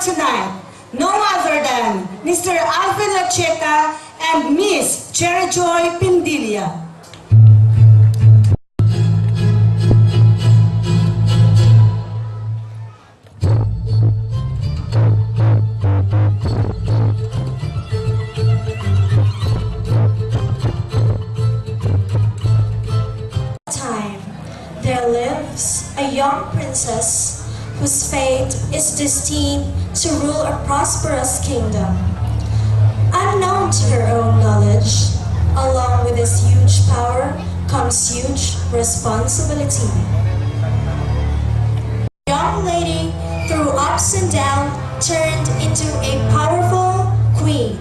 tonight, no other than Mr. Alvin Lacheca and Miss Cherry Joy Pindilia. There lives a young princess whose fate is destined to rule a prosperous kingdom. Unknown to her own knowledge, along with this huge power comes huge responsibility. The young lady, through ups and downs, turned into a powerful queen.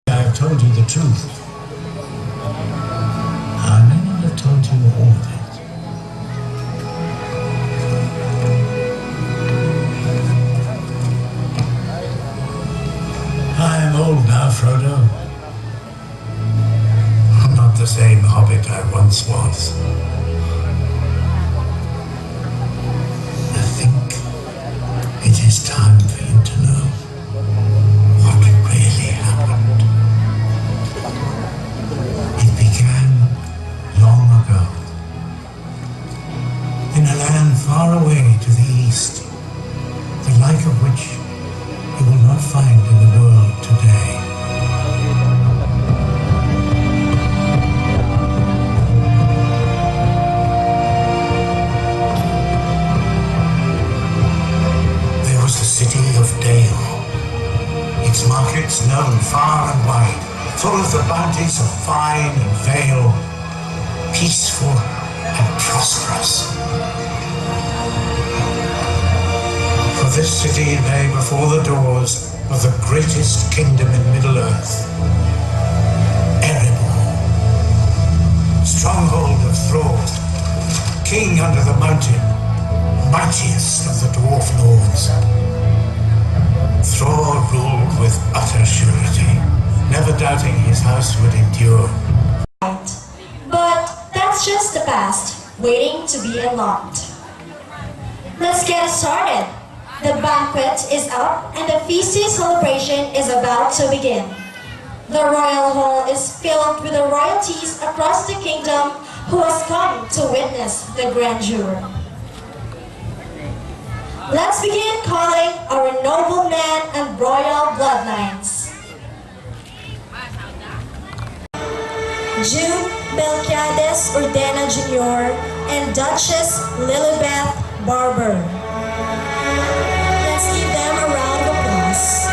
I've told you the truth. I may not have told you all of it. I am old now, Frodo. I'm not the same hobbit I once was. I think it is time for you to know what really happened. It began long ago, in a land far away to the east, the like of which you will not find in the world today. There was the city of Dale, its markets known far and wide, full of the bounties of vine and vale, peaceful and prosperous. For this city lay before the doors of the greatest kingdom in Middle-earth, Erebor, stronghold of Thrall, king under the mountain, mightiest of the dwarf lords. Thrall ruled with utter surety, never doubting his house would endure. But that's just the past, waiting to be unlocked. Let's get started. The banquet is up and the feasting celebration is about to begin. The royal hall is filled with the royalties across the kingdom who has come to witness the grandeur. Let's begin calling our noblemen and royal bloodlines. Duke Melquiades Ordena Jr. and Duchess Lilibeth Barber. Let's give them a round of applause.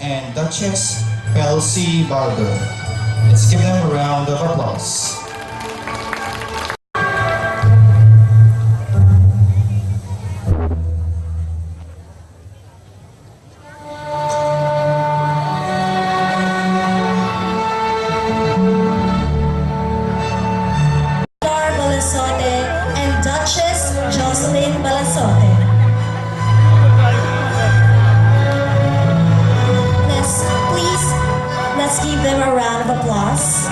And Duchess Elsie Barber. Let's give them a round of applause. Balasote and Duchess Jocelyn Balasote. Let's give them a round of applause.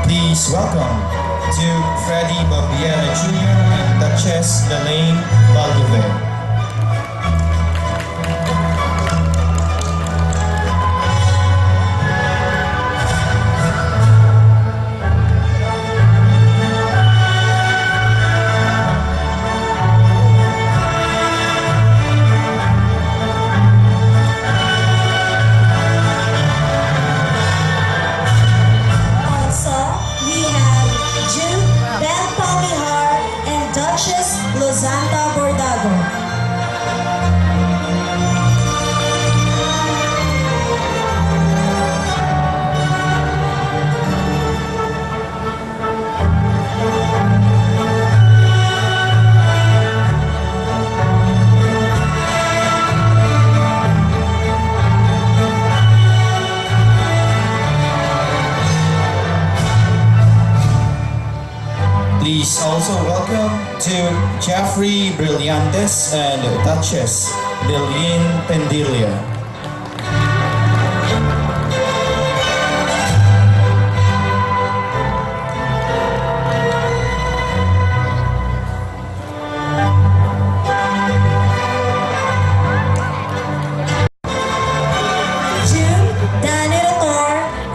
Please welcome Duke Freddie Baviera Jr. and Duchess Duchess Lelaine Balduve. Also, we have Duke Ben Palmihar and Duchess Lozanta Bordago. Please also welcome to Jeffrey Brillantes and Duchess Lillian Pendilia. June Danny Rotor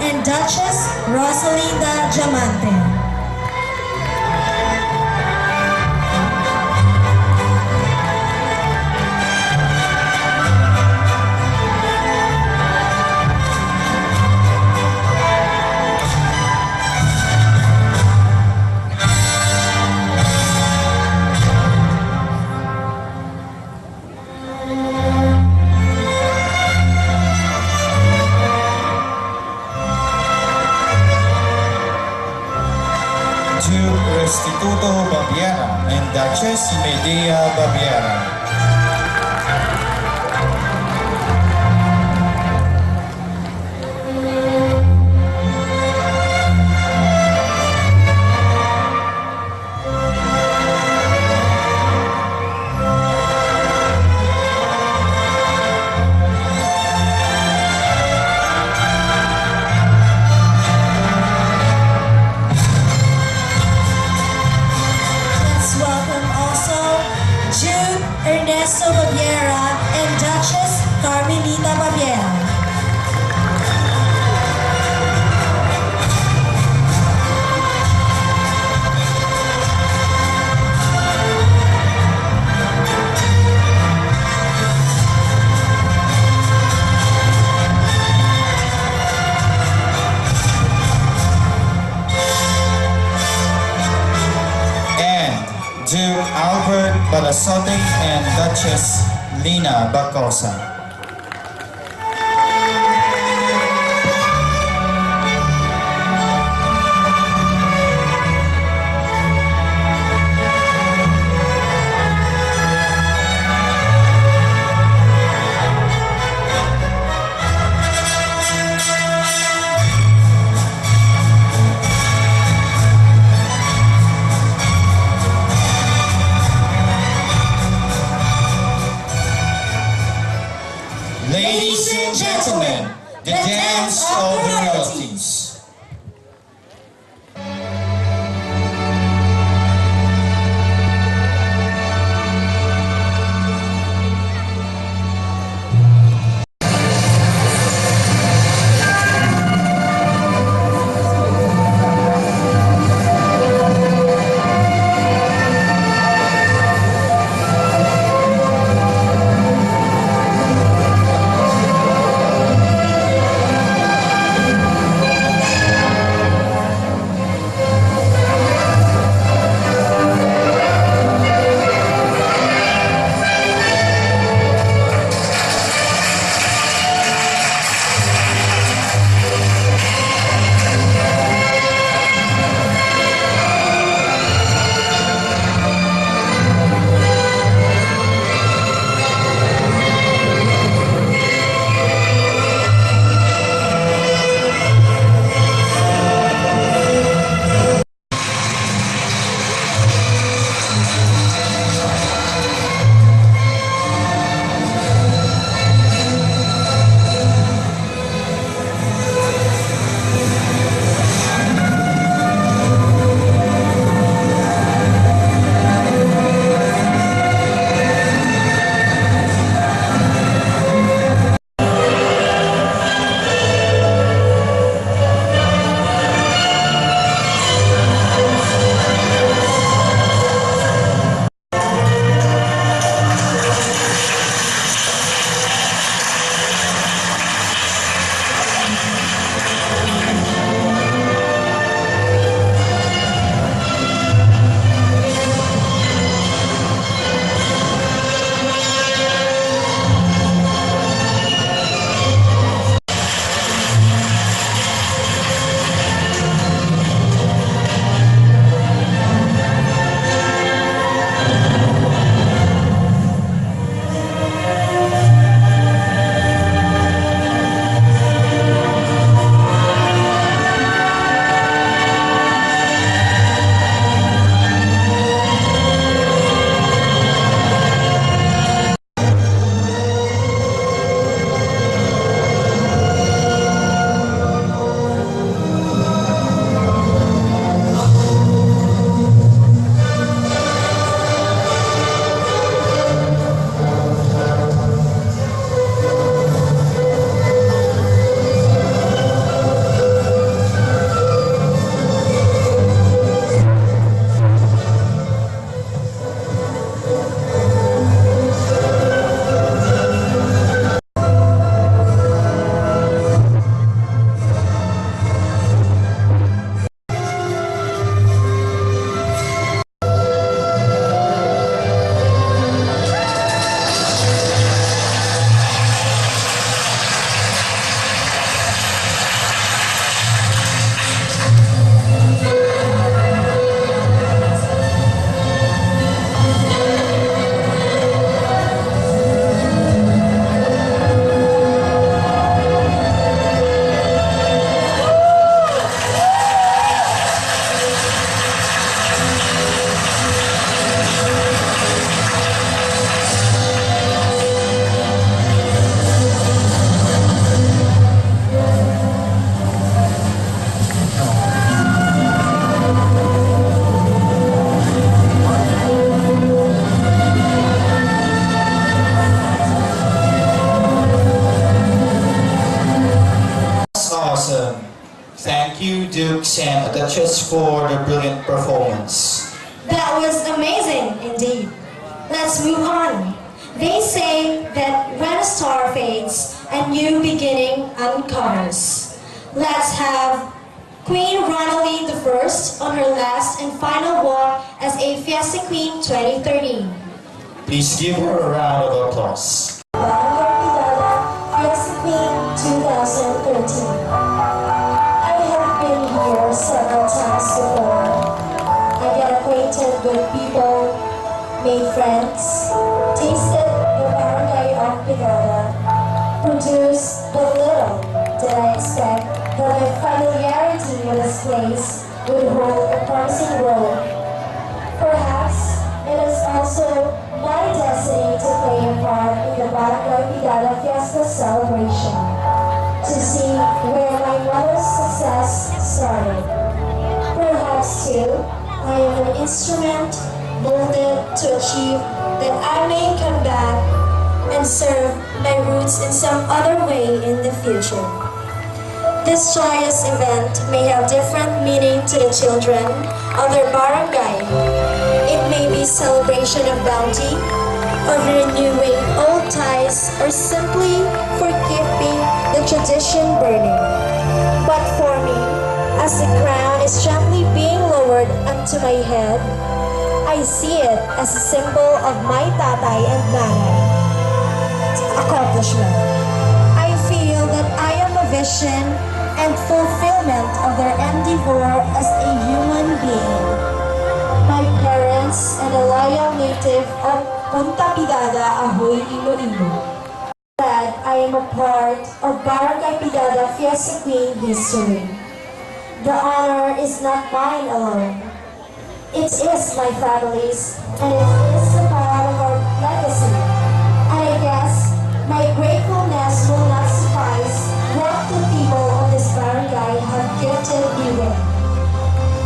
and Duchess Rosalinda Diamante. Duke Restituto Baviera and Duchess Medea Baviera. Let's welcome also Jude Ernesto Baviera and Duchess Carmelita Baviera. And Duke Albert Balasote and Duchess Lina Bacosa. Ladies and gentlemen, the dance of the royalties. for the brilliant performance. That was amazing indeed. Let's move on. They say that when a star fades, a new beginning uncovers. Let's have Queen Roljane I on her last and final walk as a Fiesta Queen 2013. Please give her a round of applause. Fiesta Queen 2013. I have been here several times before. I get acquainted with people, made friends, tasted the barangay of Pigada, produced the little did I expect that my familiarity with this place would hold a promising role. Perhaps it is also my destiny to play a part in the Barangay Pigada Fiesta celebration, to see where my mother's success started. Perhaps too, I am an instrument molded to achieve that I may come back and serve my roots in some other way in the future. This joyous event may have different meaning to the children of their barangay. It may be celebration of bounty, of renewing old ties, or simply for keeping the tradition burning. But for me, as the crown is gently being lowered onto my head, I see it as a symbol of my tatay and nanay accomplishment. I feel that I am a vision and fulfillment of their endeavor as a human being. My parents and a loyal native of Punta Pigada, Ahoy, Iloilo. Glad I am a part of Barangay Pigada Fiesta Queen history. The honor is not mine alone. It is my family's, and it is a part of our legacy. And I guess my gratefulness will not suffice what the people of this barangay have gifted me with.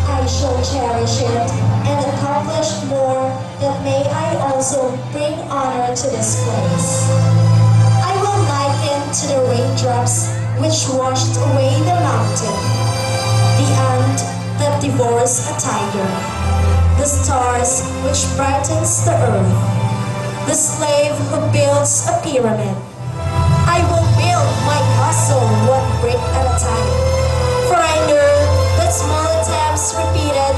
I shall cherish it and accomplish more, that may I also bring honor to this place. I will liken to the raindrops which washed away the mountain, the ant that devours a tiger, the stars which brightens the earth, the slave who builds a pyramid. I will build my castle one brick at a time, for I know that small attempts repeated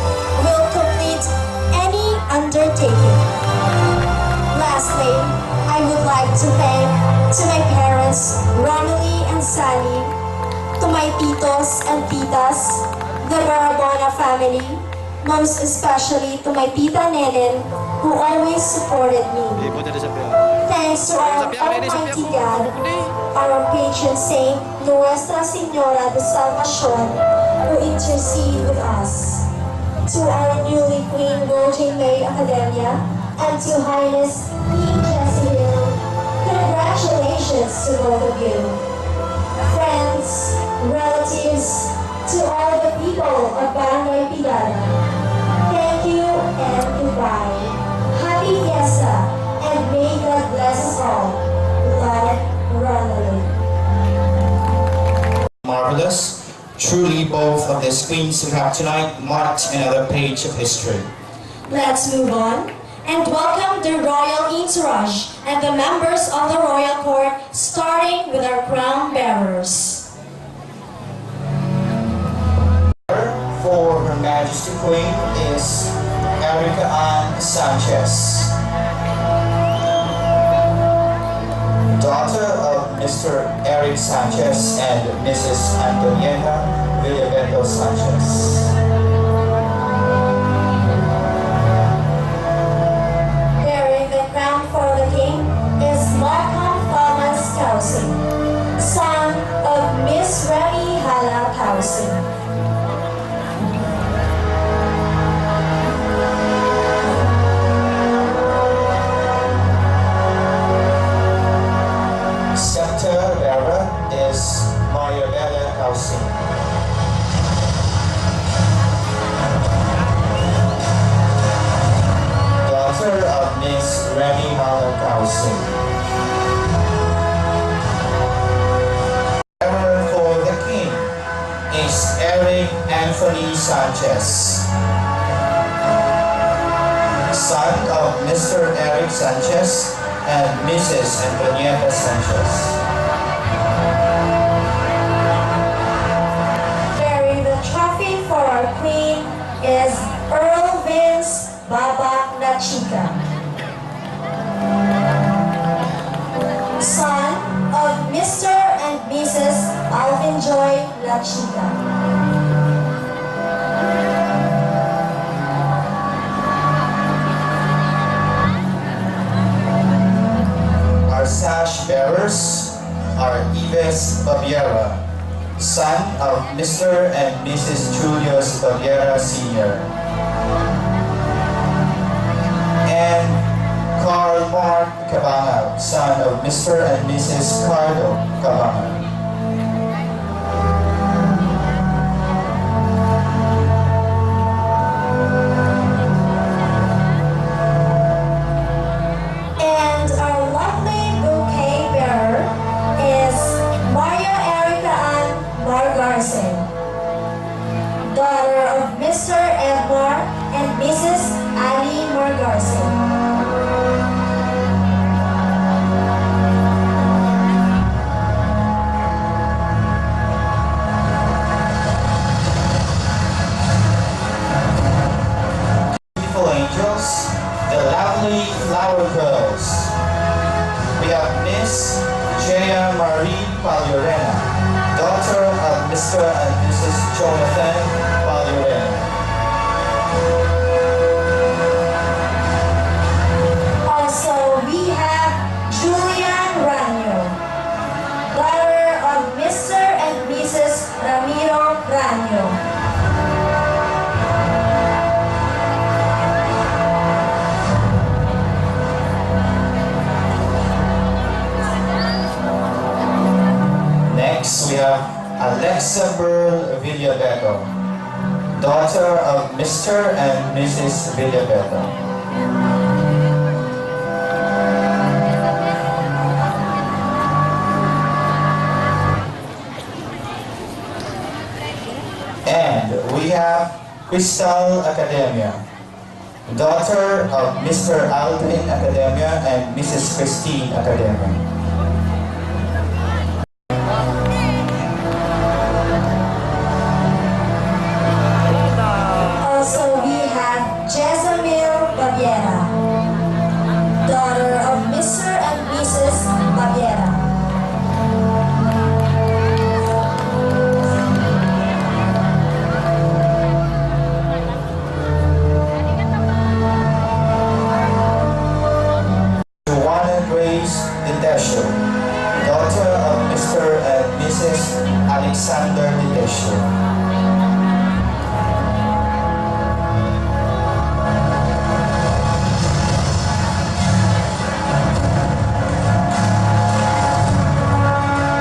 will complete any undertaking. Lastly, I would like to thank to my parents, Romilly and Sally, to my titos and titas, the Barabona family, most especially to my tita Nenen, who always supported me. Thanks to our Almighty God, our patron saint, Nuestra Señora de Salvacion, who intercede with us. To our newly Queen Roljane Academia, and to Highness Queen Jessie Hill, congratulations to both of you. Friends, relatives, to all the people of Barangay Pigada, thank you and goodbye. Happy Fiesta, and may God bless us all. Love, Roljane. Marvelous. Truly, both of these queens we have tonight marked another page of history. Let's move on and welcome the royal entourage and the members of the royal court, starting with our crown bearers. For Her Majesty Queen is Erica Ann Sanchez, daughter of Mr. Eric Sanchez and Mrs. Antonieta Villaveto Sanchez. Bearing the crown for the king is Markham Thomas Towsing, son of Miss Remy Hala Towsing. Scepter bearer is Maria Bella Towsing. Sanchez, son of Mr. Eric Sanchez and Mrs. Antonieta Sanchez. Bearing the trophy for our Queen is Earl Vince Baba Nachika, son of Mr. and Mrs. Alvin Joy Nachika. Our sash bearers are Ives Baviera, son of Mr. and Mrs. Julius Baviera Sr. and Carl Mark Cabangal, son of Mr. and Mrs. Cardo Cabangal. And our lovely bouquet bearer is Maria Erica Ann Margarsen, daughter of Mr. Edmar and Mrs. Ali Margarsen. Beautiful angels, the lovely flower girls. We have Miss Jaya Marie Palyorena, daughter of Mr. and Mrs. Jonathan Palyorena. Also, we have Julian Ranyo, daughter of Mr. and Mrs. Ramiro Ranyo. Next, we have Alexa Burl Villabeto, daughter of Mr. and Mrs. Villabeto. And we have Crystal Academia, daughter of Mr. Alvin Academia and Mrs. Christine Academia. Also, we have Jezamil Baviera, daughter of Mr. and Mrs. Baviera. Joanna Grace Ditesio, daughter of Mr. and Mrs. Alexander Ditesio.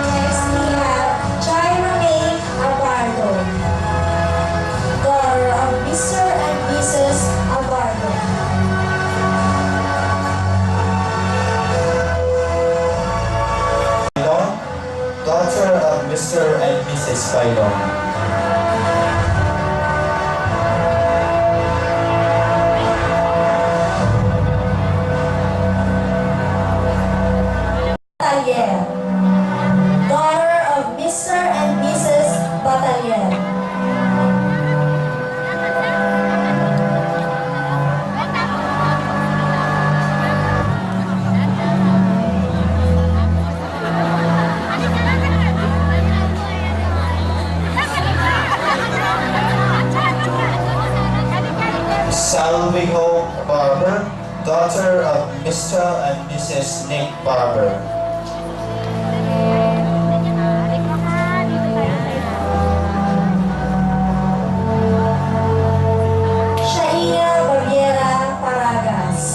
Next, we have Jaira May Abardo, daughter of Mr. and Mrs. Abardo. Bailon, daughter of Mr. and Mrs. Bailon. Batalier, daughter of Mr. and Mrs. Batalier. Salvi Hope Barber, daughter of Mr. and Mrs. Nick Barber. Shaina Baviera Paragas,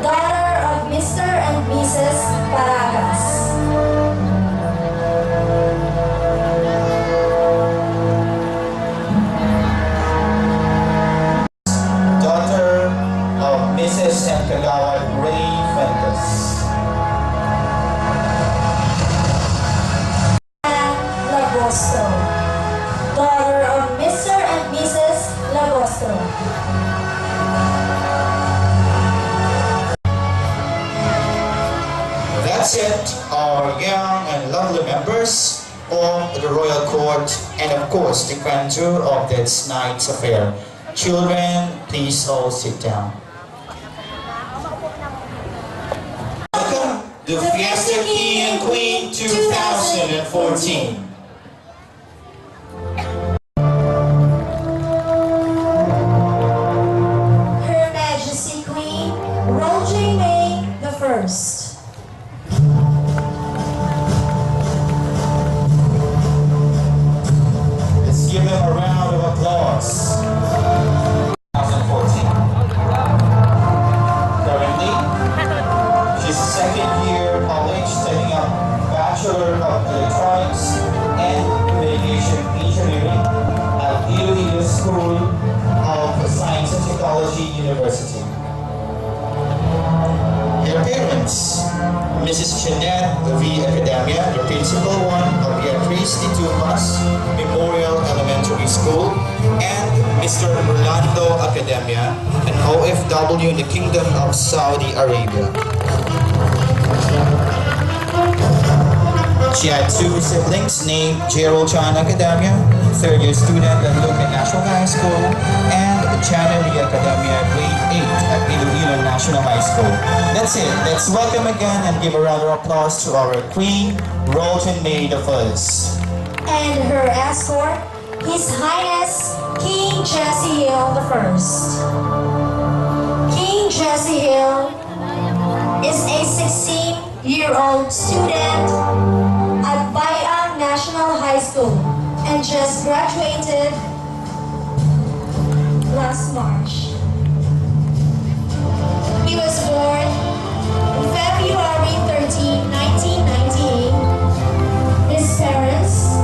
daughter of Mr. and Mrs. Paragas. Daughter of Mrs. and Kagawad Ray Fuentes. Anne Lagosto, daughter that's it, our young and lovely members of the Royal Court, and of course the grandeur of this night's affair. Children, please all sit down. Welcome to Fiesta King and Queen 2014. Her Majesty Queen Roljane the First. Let's give them a round of applause. 2014. Currently, she's second year college, studying a Bachelor of Electronics and Communication Engineering at Iloilo School of Science and Technology University. Her parents, Mrs. Jeanette V. Academia, the principal one of Beatriz de Tumas Memorial Elementary School, and Mr. Rolando Academia, an OFW in the Kingdom of Saudi Arabia. She had two siblings named Roljane Academia, third-year student at Lucan National High School, and Channery Academia, grade 8 at Iloilo National High School. That's it. Let's welcome again and give a round of applause to our Queen, Roljane the First. And her escort, His Highness King Jesse Hill the First. King Jesse Hill is a 16-year-old student at Bayang National High School and just graduated last March. He was born February 13, 1998. His parents.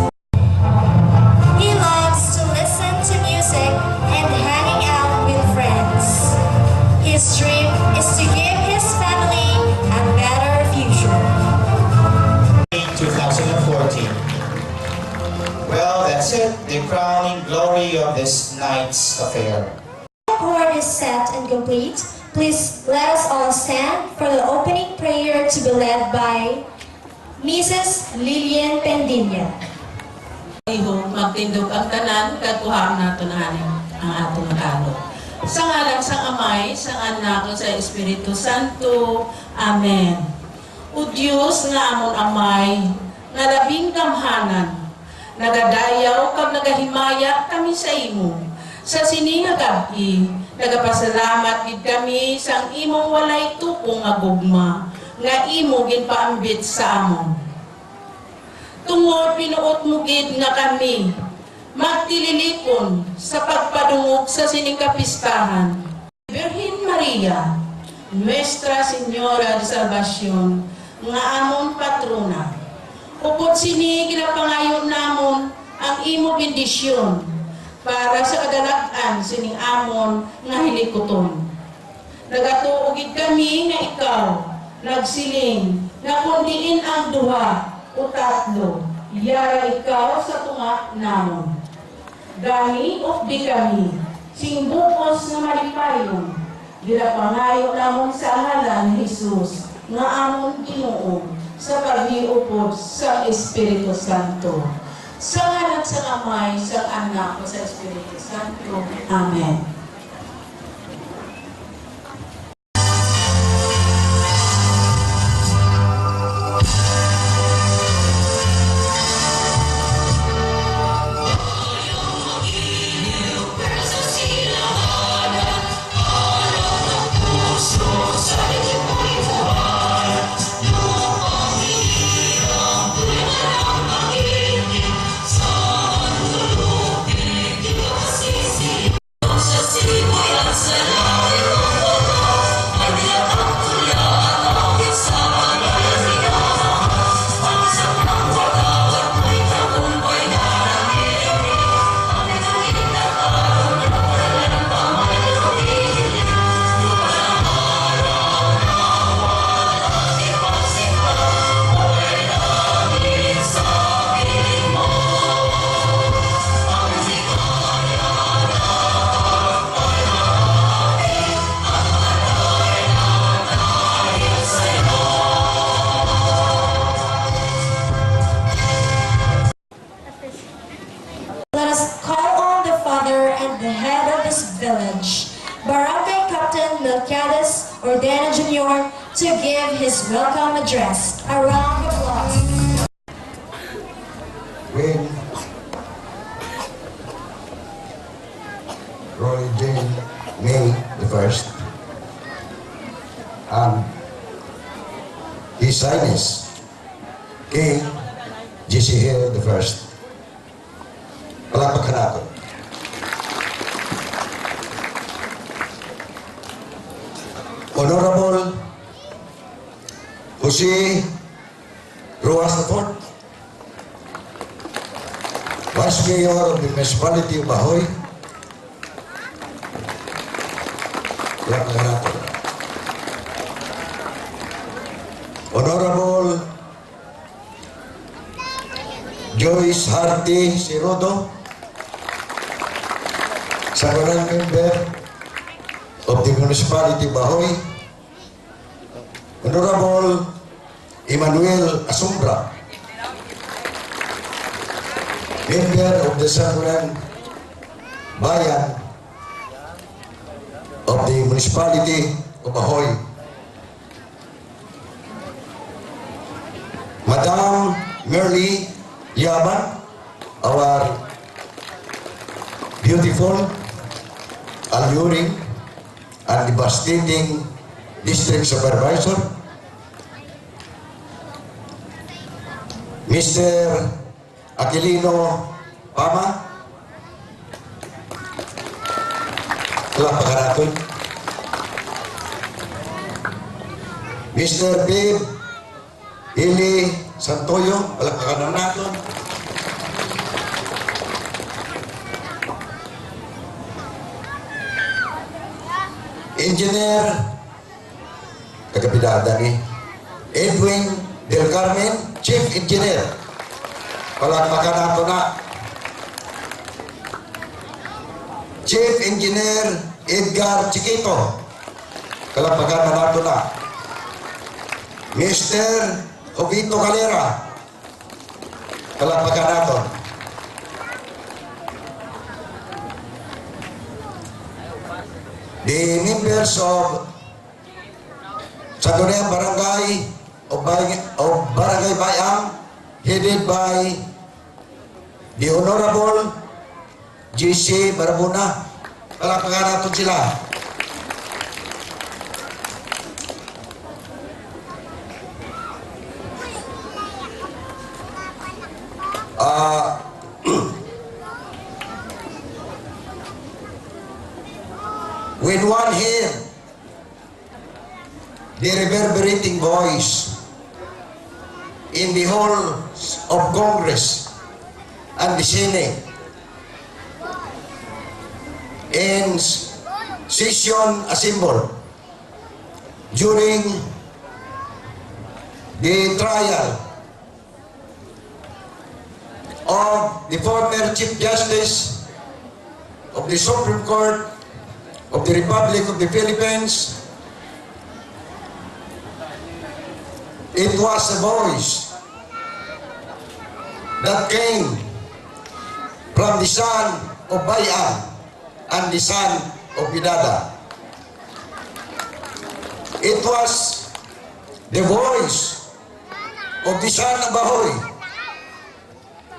He loves to listen to music and hanging out with friends. His dream is to give his family a better future. 2014. Well, that's it. The crowning glory of this night's affair. The court is set and complete. Please let us all stand for the opening prayer to be led by Mrs. Lillian Pendilla. Ihong magtindog ang tanan, katuhaan nato na ang atong nagalo. Sa ngalan sa Amay, sa Anak, sa Espiritu Santo. Amen. O Diyos nga amon Amay, nga labing gamhanan, nagadayaw kag nagahimaya kami sa imo. Sa sininga gabi, nagapasalamat gid kami sang imong walay tukong nga gugma, nga imo ginpaambit sa amon. Tungod pinuot mo gid nga kami magtililikon sa pagpadungog sa sining kapistahan. Virgin Maria, Nuestra Señora de Salvacion, nga amon patrona. Upod sini ginapangayon namon ang imo bendisyon para sa kadalagan sining amon nga hilikoton. Nagatuo gid kami nga ikaw nagsiling na kundiin ang duha o tatlo, yara ikaw sa tunga namon. Gani of di kami, sing bukos na malipayon, dirapangayo namon sa ngalan ni Jesus, nga amon Ginoo, sa paghiupod sa Espiritu Santo. Sa ngalan sa Amay, sa Anak, sa Espiritu Santo. Amen. Roljane Jr. to give his welcome address. A round of applause. When Roljane May the First and His Highness King J.C. Hill the First. Palakpakan natin. Honorable Jose Ruas IV, Vice Mayor of the Municipality of Bahoy. Palakpakan natin. Honorable Joyce Harty Sirodo, Second Member of the Municipality of Bahoy. Honorable Emmanuel Asumbra, Member of the Second Bayan of the Municipality of Bahoy. Madam Merly Yaban, our beautiful, alluring, and devastating district supervisor. Mr. Aquilino Pama, palakpakan natin. Mr. Babe Ili Santoyo, palakpakan natin. Engineer, kagapidada ni Edwin Del Carmen, Chief Engineer. Palakpakan nato na. Chief Engineer Edgar Chiquito. Palakpakan na nato na. Mr. Jovito Calera. Palakpakan nato. The members of Sangguniang Barangay of Barangay Bayang, headed by the Honorable J.C. Barabuna. Palakpakan natin sila. With one hand, the reverberating voice in the halls of Congress and the Senate, and session assembled during the trial of the former Chief Justice of the Supreme Court of the Republic of the Philippines. It was a voice that came from the son of Bayan and the son of Bidada. It was the voice of the son of Bahoy.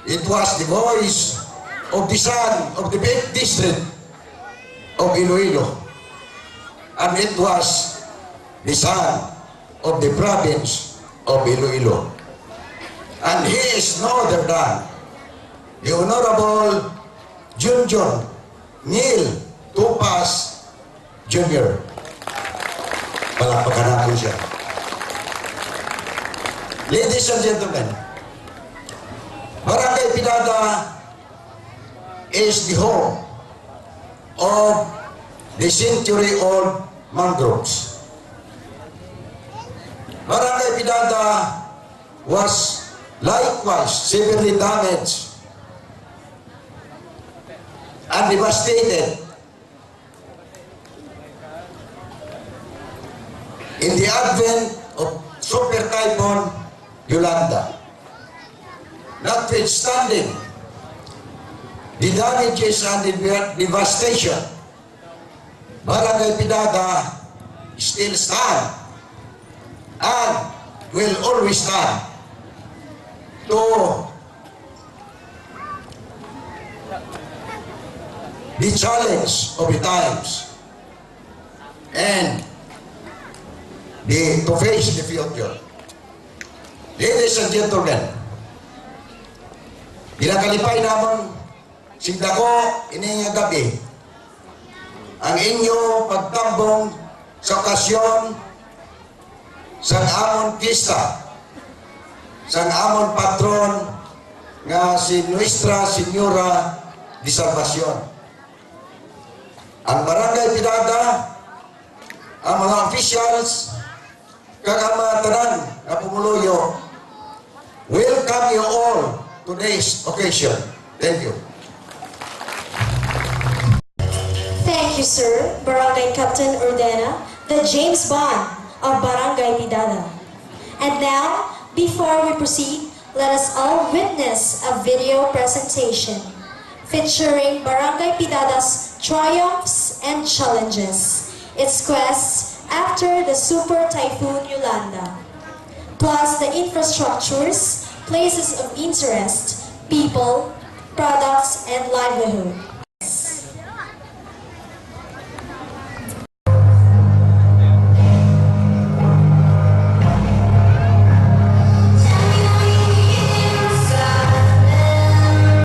It was the voice of the son of the 8th district of Iloilo, and it was the son of the province of Iloilo. And he is no other than the Honorable Junjun Neil Tupas Jr. Palakpakan natin siya. Ladies and gentlemen, Barangay Pinada is the home of the century-old mangroves. Barangay Pinada was likewise severely damaged and devastated in the advent of Super Typhoon Yolanda. Notwithstanding the damages and the devastation, Barangay Pinada still stand and will always stand to the challenge of the times and to face the future. Ladies and gentlemen, ginakalipay naman sigda ko ining gabi ang inyo pagtambong sa okasyon sa amon pista, sa amon patron nga si Nuestra Señora de Salvacion. Ang Barangay Pidada, ang mga officials, kagamatanan na pumuluyo, welcome you all to today's occasion. Thank you. Thank you, sir, Barangay Captain Ordena, the James Bond of Barangay Pidada. And now, before we proceed, let us all witness a video presentation featuring Barangay Pidada's triumphs and challenges, its quests after the Super Typhoon Yolanda, plus the infrastructures, places of interest, people, products, and livelihood.